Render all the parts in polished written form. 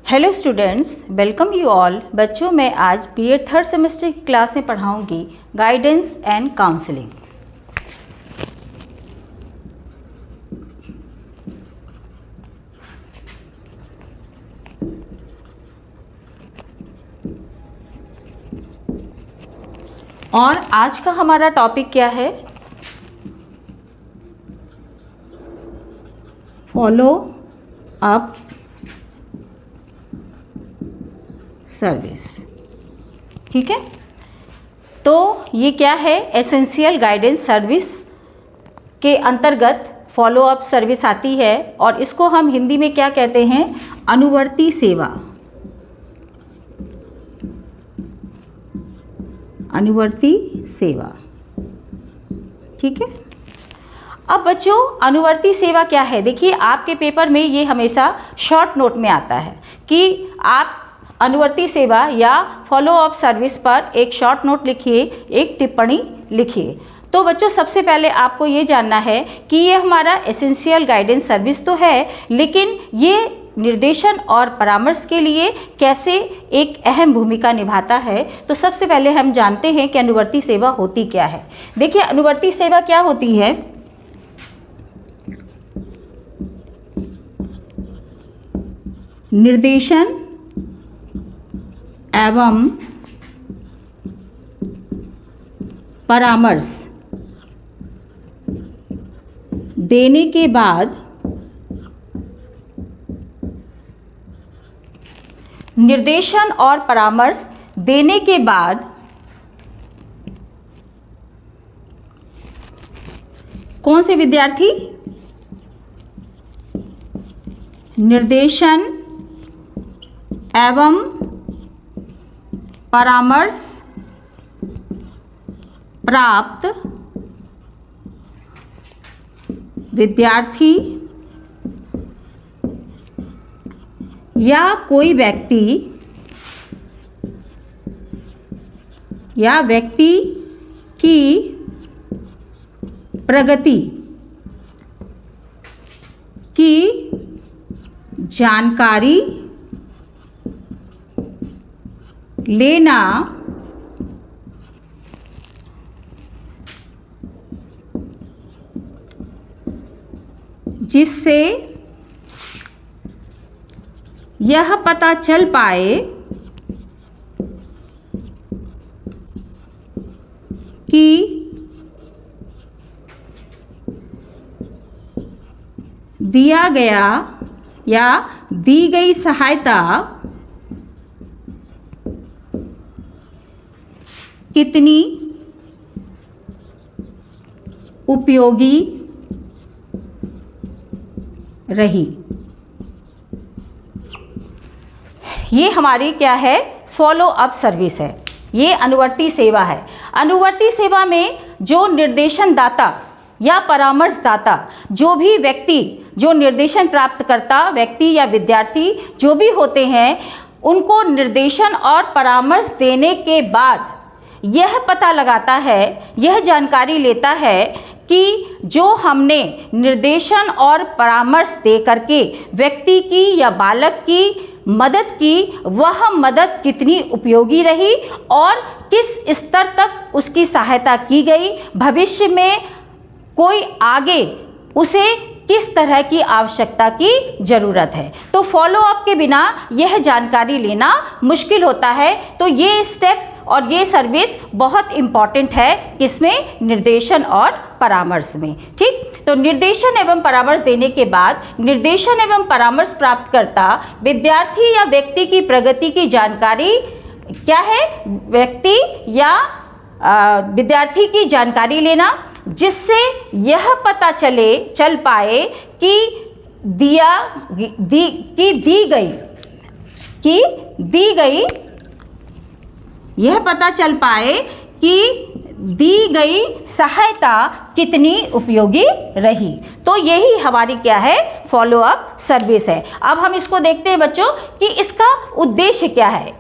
Hello students, welcome you all. बच्चों, मैं आज बीएड थर्ड सेमेस्टर की क्लास में पढ़ाऊंगी गाइडेंस एंड काउंसलिंग। और आज का हमारा टॉपिक क्या है? Follow up service. ठीक है, तो ये क्या है? एसेंशियल गाइडेंस सर्विस के अंतर्गत फॉलो अप सर्विस आती है और इसको हम हिंदी में क्या कहते हैं? अनुवर्ती सेवा। अनुवर्ती सेवा। ठीक है। अब बच्चों, अनुवर्ती सेवा क्या है? देखिए, आपके पेपर में ये हमेशा शॉर्ट नोट में आता है कि आप अनुवर्ती सेवा या फॉलो अप सर्विस पर एक शॉर्ट नोट लिखिए, एक टिप्पणी लिखिए। तो बच्चों, सबसे पहले आपको ये जानना है कि ये हमारा एसेंशियल गाइडेंस सर्विस तो है, लेकिन ये निर्देशन और परामर्श के लिए कैसे एक अहम भूमिका निभाता है। तो सबसे पहले हम जानते हैं कि अनुवर्ती सेवा होती क्या है। देखिए, अनुवर्ती सेवा क्या होती है? निर्देशन एवं परामर्श देने के बाद निर्देशन और परामर्श देने के बाद कौन से विद्यार्थी? निर्देशन एवं परामर्श प्राप्त विद्यार्थी या कोई व्यक्ति की प्रगति की जानकारी लेना जिससे यह पता चल पाए कि दिया गया या दी गई सहायता कितनी उपयोगी रही। ये हमारी क्या है? फॉलो अप सर्विस है। ये अनुवर्ती सेवा है। अनुवर्ती सेवा में जो निर्देशन दाता या परामर्श दाता, जो भी व्यक्ति, जो निर्देशन प्राप्त करता व्यक्ति या विद्यार्थी जो भी होते हैं, उनको निर्देशन और परामर्श देने के बाद यह पता लगाता है, यह जानकारी लेता है कि जो हमने निर्देशन और परामर्श दे करके व्यक्ति की या बालक की मदद की, वह मदद कितनी उपयोगी रही और किस स्तर तक उसकी सहायता की गई। भविष्य में कोई आगे उसे किस तरह की आवश्यकता की ज़रूरत है। तो फॉलो अप के बिना यह जानकारी लेना मुश्किल होता है। तो ये स्टेप और ये सर्विस बहुत इम्पॉर्टेंट है। किसमें? निर्देशन और परामर्श में। ठीक, तो निर्देशन एवं परामर्श देने के बाद निर्देशन एवं परामर्श प्राप्त करता विद्यार्थी या व्यक्ति की प्रगति की जानकारी क्या है? व्यक्ति या विद्यार्थी की जानकारी लेना, जिससे यह पता चल पाए कि दी गई यह पता चल पाए कि दी गई सहायता कितनी उपयोगी रही। तो यही हमारी क्या है? फॉलो अप सर्विस है। अब हम इसको देखते हैं बच्चों कि इसका उद्देश्य क्या है।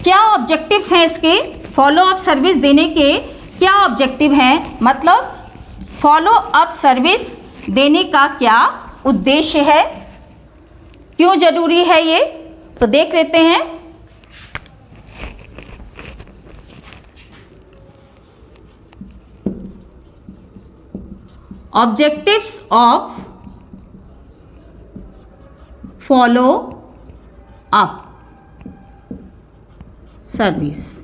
क्या ऑब्जेक्टिव्स हैं इसके? फॉलो अप सर्विस देने के क्या ऑब्जेक्टिव हैं, मतलब फॉलो अप सर्विस देने का क्या उद्देश्य है, क्यों जरूरी है ये, तो देख लेते हैं। Objectives of follow up service,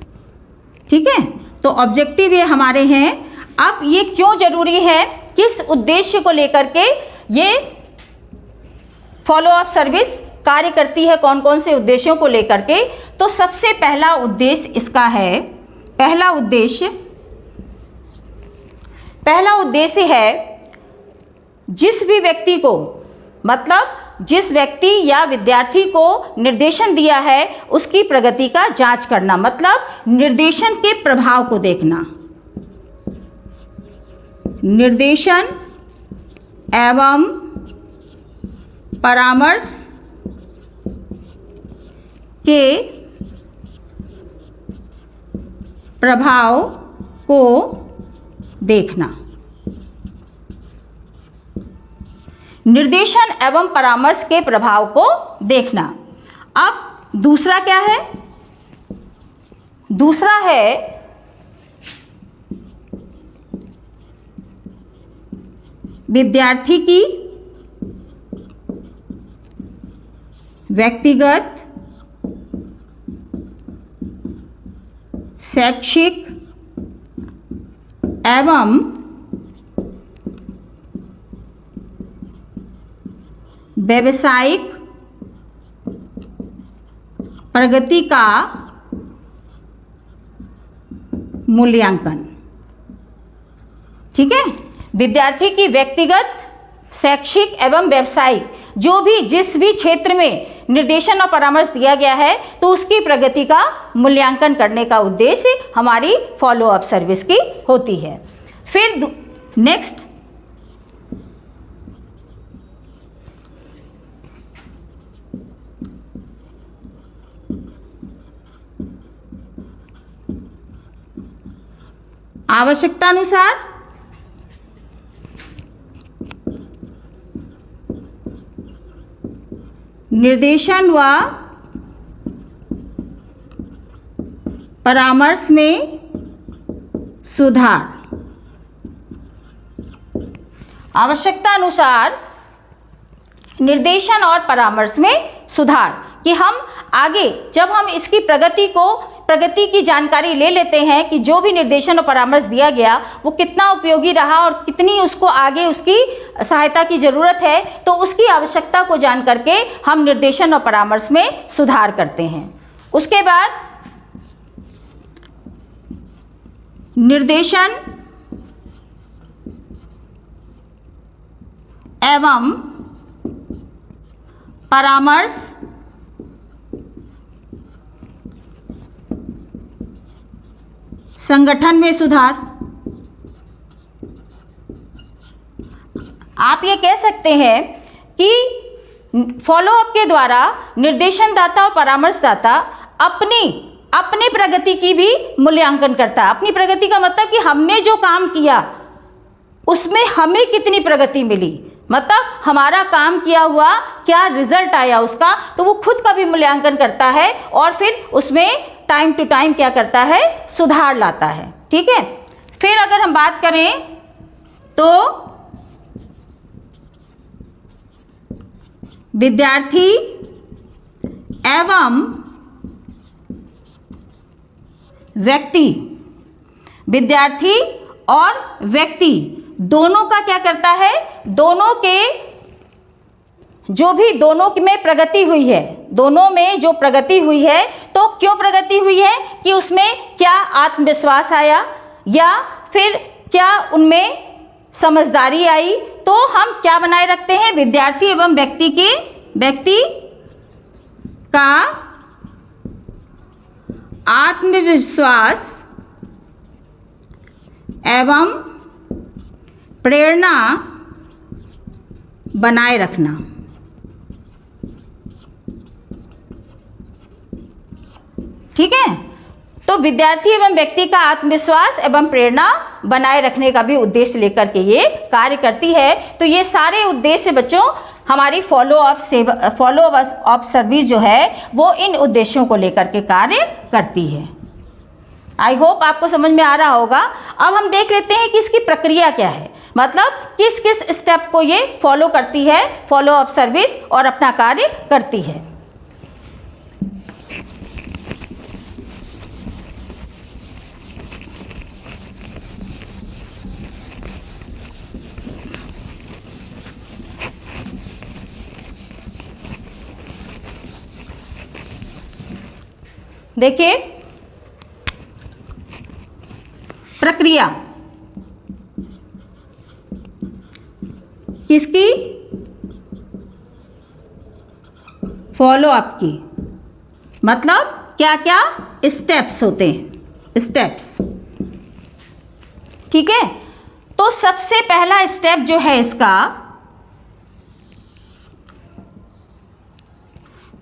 ठीक है। तो ऑब्जेक्टिव ये हमारे हैं। अब ये क्यों जरूरी है, किस उद्देश्य को लेकर के ये फॉलो अप सर्विस कार्य करती है, कौन कौन से उद्देश्यों को लेकर के। तो सबसे पहला उद्देश्य इसका है, पहला उद्देश्य है जिस भी व्यक्ति को, मतलब जिस व्यक्ति या विद्यार्थी को निर्देशन दिया है उसकी प्रगति का जांच करना, मतलब निर्देशन के प्रभाव को देखना। निर्देशन एवं परामर्श के प्रभाव को देखना। निर्देशन एवं परामर्श के प्रभाव को देखना। अब दूसरा क्या है, दूसरा है विद्यार्थी की व्यक्तिगत शैक्षिक एवं व्यावसायिक प्रगति का मूल्यांकन, ठीक है। विद्यार्थी की व्यक्तिगत शैक्षिक एवं व्यावसायिक जो भी जिस भी क्षेत्र में निर्देशन और परामर्श दिया गया है तो उसकी प्रगति का मूल्यांकन करने का उद्देश्य हमारी फॉलो अप सर्विस की होती है। फिर नेक्स्ट आवश्यकतानुसार निर्देशन व परामर्श में सुधार। आवश्यकतानुसार निर्देशन और परामर्श में सुधार कि हम आगे जब हम इसकी प्रगति की जानकारी ले लेते हैं कि जो भी निर्देशन और परामर्श दिया गया वो कितना उपयोगी रहा और कितनी उसको आगे उसकी सहायता की ज़रूरत है, तो उसकी आवश्यकता को जान करके हम निर्देशन और परामर्श में सुधार करते हैं। उसके बाद निर्देशन एवं परामर्श संगठन में सुधार। आप ये कह सकते हैं कि फॉलोअप के द्वारा निर्देशनदाता और परामर्शदाता अपनी प्रगति की भी मूल्यांकन करता है। अपनी प्रगति का मतलब कि हमने जो काम किया उसमें हमें कितनी प्रगति मिली, मतलब हमारा काम किया हुआ क्या रिजल्ट आया उसका, तो वो खुद का भी मूल्यांकन करता है और फिर उसमें टाइम टू टाइम क्या करता है, सुधार लाता है। ठीक है। फिर अगर हम बात करें तो विद्यार्थी एवं विद्यार्थी और व्यक्ति दोनों का क्या करता है, दोनों में प्रगति हुई है, दोनों में जो प्रगति हुई है, तो क्यों प्रगति हुई है कि उसमें क्या आत्मविश्वास आया या फिर क्या उनमें समझदारी आई, तो हम क्या बनाए रखते हैं, विद्यार्थी एवं व्यक्ति का आत्मविश्वास एवं प्रेरणा बनाए रखना। ठीक है। तो विद्यार्थी एवं व्यक्ति का आत्मविश्वास एवं प्रेरणा बनाए रखने का भी उद्देश्य लेकर के ये कार्य करती है। तो ये सारे उद्देश्य बच्चों हमारी फॉलो अप सर्विस जो है वो इन उद्देश्यों को लेकर के कार्य करती है। आई होप आपको समझ में आ रहा होगा। अब हम देख लेते हैं कि इसकी प्रक्रिया क्या है, मतलब किस किस स्टेप को ये फॉलो करती है, फॉलो अप सर्विस, और अपना कार्य करती है। देखिए प्रक्रिया किसकी, फॉलो अप की, मतलब क्या क्या स्टेप्स होते हैं, स्टेप्स। ठीक है, तो सबसे पहला स्टेप जो है इसका,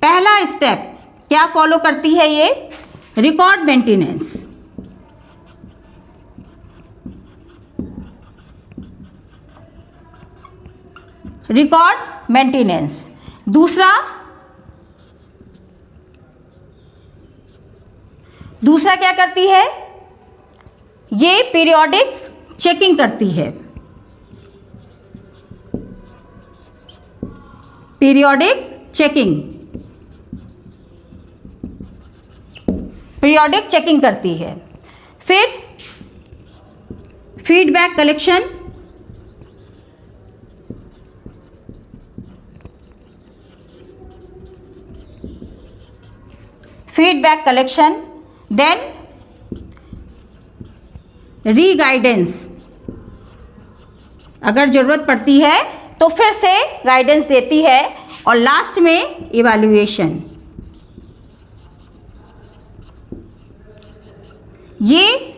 पहला स्टेप क्या फॉलो करती है ये, रिकॉर्ड मेंटेनेंस। Record maintenance. दूसरा क्या करती है, ये पीरियोडिक चेकिंग करती है, पीरियोडिक चेकिंग, पीरियोडिक चेकिंग करती है। फिर feedback collection, feedback collection, then reguidance, अगर ज़रूरत पड़ती है तो फिर से गाइडेंस देती है, और लास्ट में इवैल्यूएशन। ये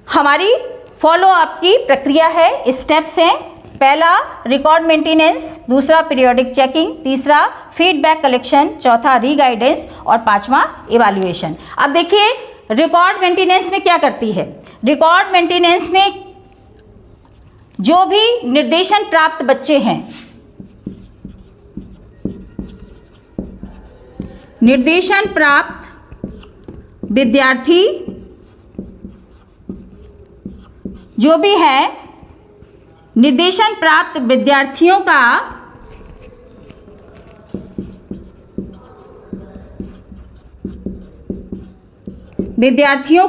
हमारी फॉलो अप की प्रक्रिया है, स्टेप्स हैं। पहला रिकॉर्ड मेंटेनेंस, दूसरा पीरियोडिक चेकिंग, तीसरा फीडबैक कलेक्शन, चौथा रीगाइडेंस, और पांचवा इवैल्यूएशन। अब देखिए रिकॉर्ड मेंटेनेंस में क्या करती है। रिकॉर्ड मेंटेनेंस में जो भी निर्देशन प्राप्त बच्चे हैं, निर्देशन प्राप्त विद्यार्थी जो भी है, निर्देशन प्राप्त विद्यार्थियों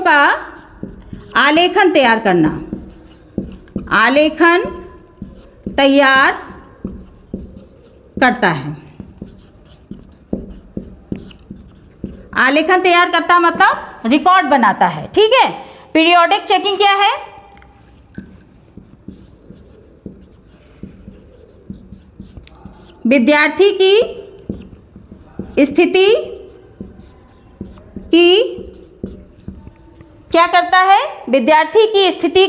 का आलेखन तैयार करना, आलेखन तैयार करता है। आलेखन तैयार करता मतलब रिकॉर्ड बनाता है। ठीक है, पीरियोडिक चेकिंग क्या है, विद्यार्थी की स्थिति की क्या करता है, विद्यार्थी की स्थिति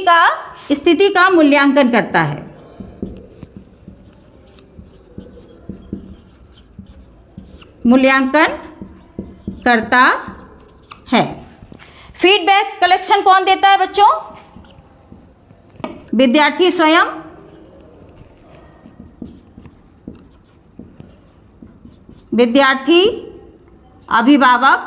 का मूल्यांकन करता है। मूल्यांकन करता है। फीडबैक कलेक्शन कौन देता है बच्चों, विद्यार्थी स्वयं। विद्यार्थी, अभिभावक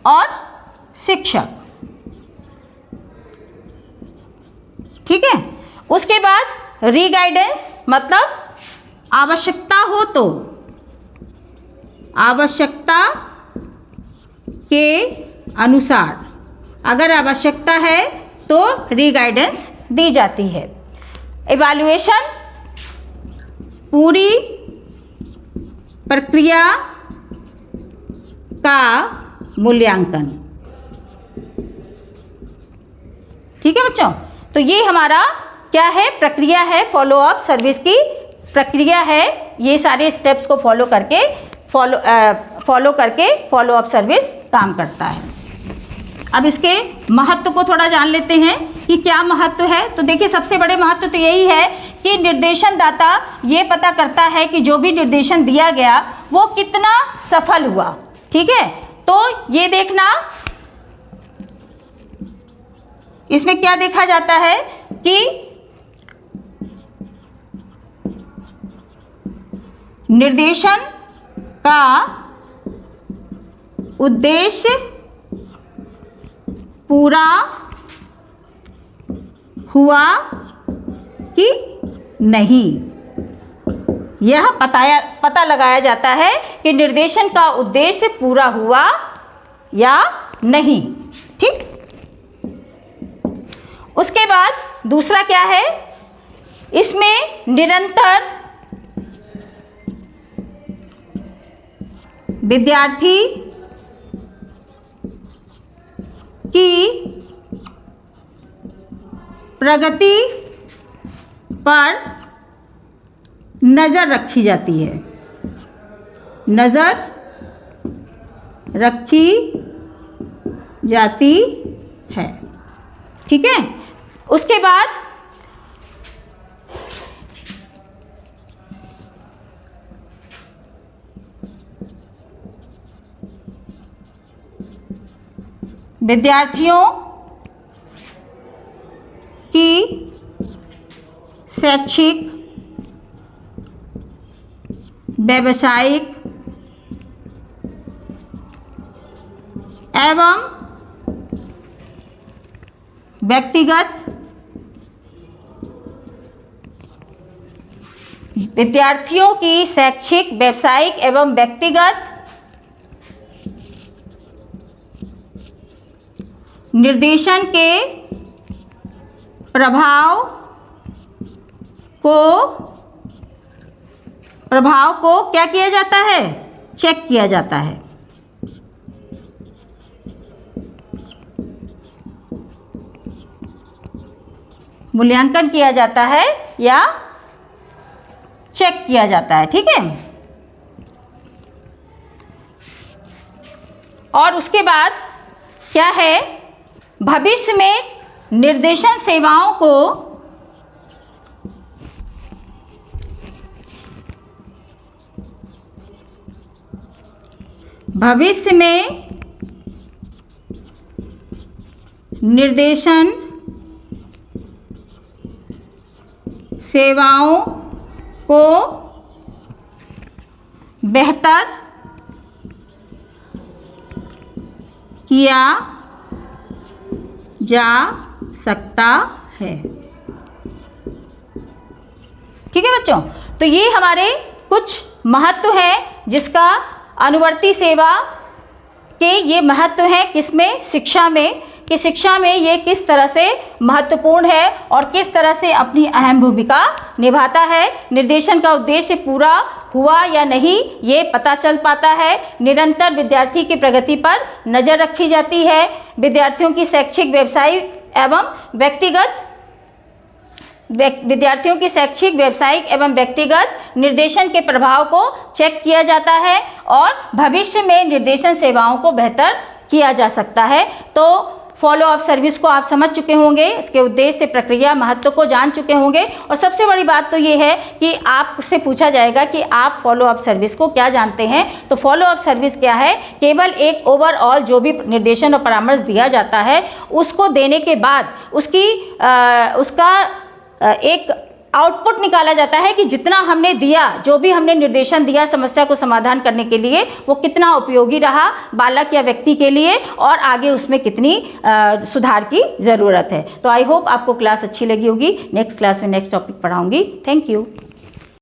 और शिक्षक। ठीक है, उसके बाद रीगाइडेंस मतलब आवश्यकता हो तो, आवश्यकता के अनुसार अगर आवश्यकता है तो रीगाइडेंस दी जाती है। इवैल्यूएशन, पूरी प्रक्रिया का मूल्यांकन। ठीक है बच्चों, तो ये हमारा क्या है, प्रक्रिया है, फॉलो अप सर्विस की प्रक्रिया है। ये सारे स्टेप्स को फॉलो करके फॉलो अप सर्विस काम करता है। अब इसके महत्व को थोड़ा जान लेते हैं कि क्या महत्व है। तो देखिए सबसे बड़े महत्व तो यही है कि निर्देशन दाता ये पता करता है कि जो भी निर्देशन दिया गया वो कितना सफल हुआ। ठीक है, तो ये देखना इसमें क्या देखा जाता है कि निर्देशन का उद्देश्य पूरा हुआ कि नहीं, यह पता लगाया जाता है कि निर्देशन का उद्देश्य पूरा हुआ या नहीं। ठीक, उसके बाद दूसरा क्या है, इसमें निरंतर विद्यार्थी की प्रगति पर नज़र रखी जाती है, नज़र रखी जाती है। ठीक है, उसके बाद विद्यार्थियों की शैक्षिक, व्यावसायिक एवं व्यक्तिगत विद्यार्थियों की शैक्षिक, व्यावसायिक एवं व्यक्तिगत निर्देशन के प्रभाव को क्या किया जाता है, चेक किया जाता है। मूल्यांकन किया जाता है या चेक किया जाता है। ठीक है, और उसके बाद क्या है, भविष्य में निर्देशन सेवाओं को भविष्य में निर्देशन सेवाओं को बेहतर किया जा सकता है। ठीक है बच्चों, तो ये हमारे कुछ महत्व है जिसका अनुवर्ती सेवा के ये महत्व है किसमें, शिक्षा में, कि शिक्षा में ये किस तरह से महत्वपूर्ण है और किस तरह से अपनी अहम भूमिका निभाता है। निर्देशन का उद्देश्य पूरा हुआ या नहीं ये पता चल पाता है। निरंतर विद्यार्थी की प्रगति पर नज़र रखी जाती है। विद्यार्थियों की शैक्षिक, व्यावसायिक एवं व्यक्तिगत विद्यार्थियों की शैक्षिक, व्यावसायिक एवं व्यक्तिगत निर्देशन के प्रभाव को चेक किया जाता है और भविष्य में निर्देशन सेवाओं को बेहतर किया जा सकता है। तो फॉलो अप सर्विस को आप समझ चुके होंगे, इसके उद्देश्य, प्रक्रिया, महत्व को जान चुके होंगे। और सबसे बड़ी बात तो ये है कि आपसे पूछा जाएगा कि आप फॉलो अप सर्विस को क्या जानते हैं। तो फॉलो अप सर्विस क्या है, केवल एक ओवरऑल जो भी निर्देशन और परामर्श दिया जाता है उसको देने के बाद उसका एक आउटपुट निकाला जाता है कि जितना हमने दिया, जो भी हमने निर्देशन दिया समस्या को समाधान करने के लिए, वो कितना उपयोगी रहा बालक या व्यक्ति के लिए और आगे उसमें कितनी सुधार की ज़रूरत है। तो आई होप आपको क्लास अच्छी लगी होगी। नेक्स्ट क्लास में नेक्स्ट टॉपिक पढ़ाऊंगी। Thank you.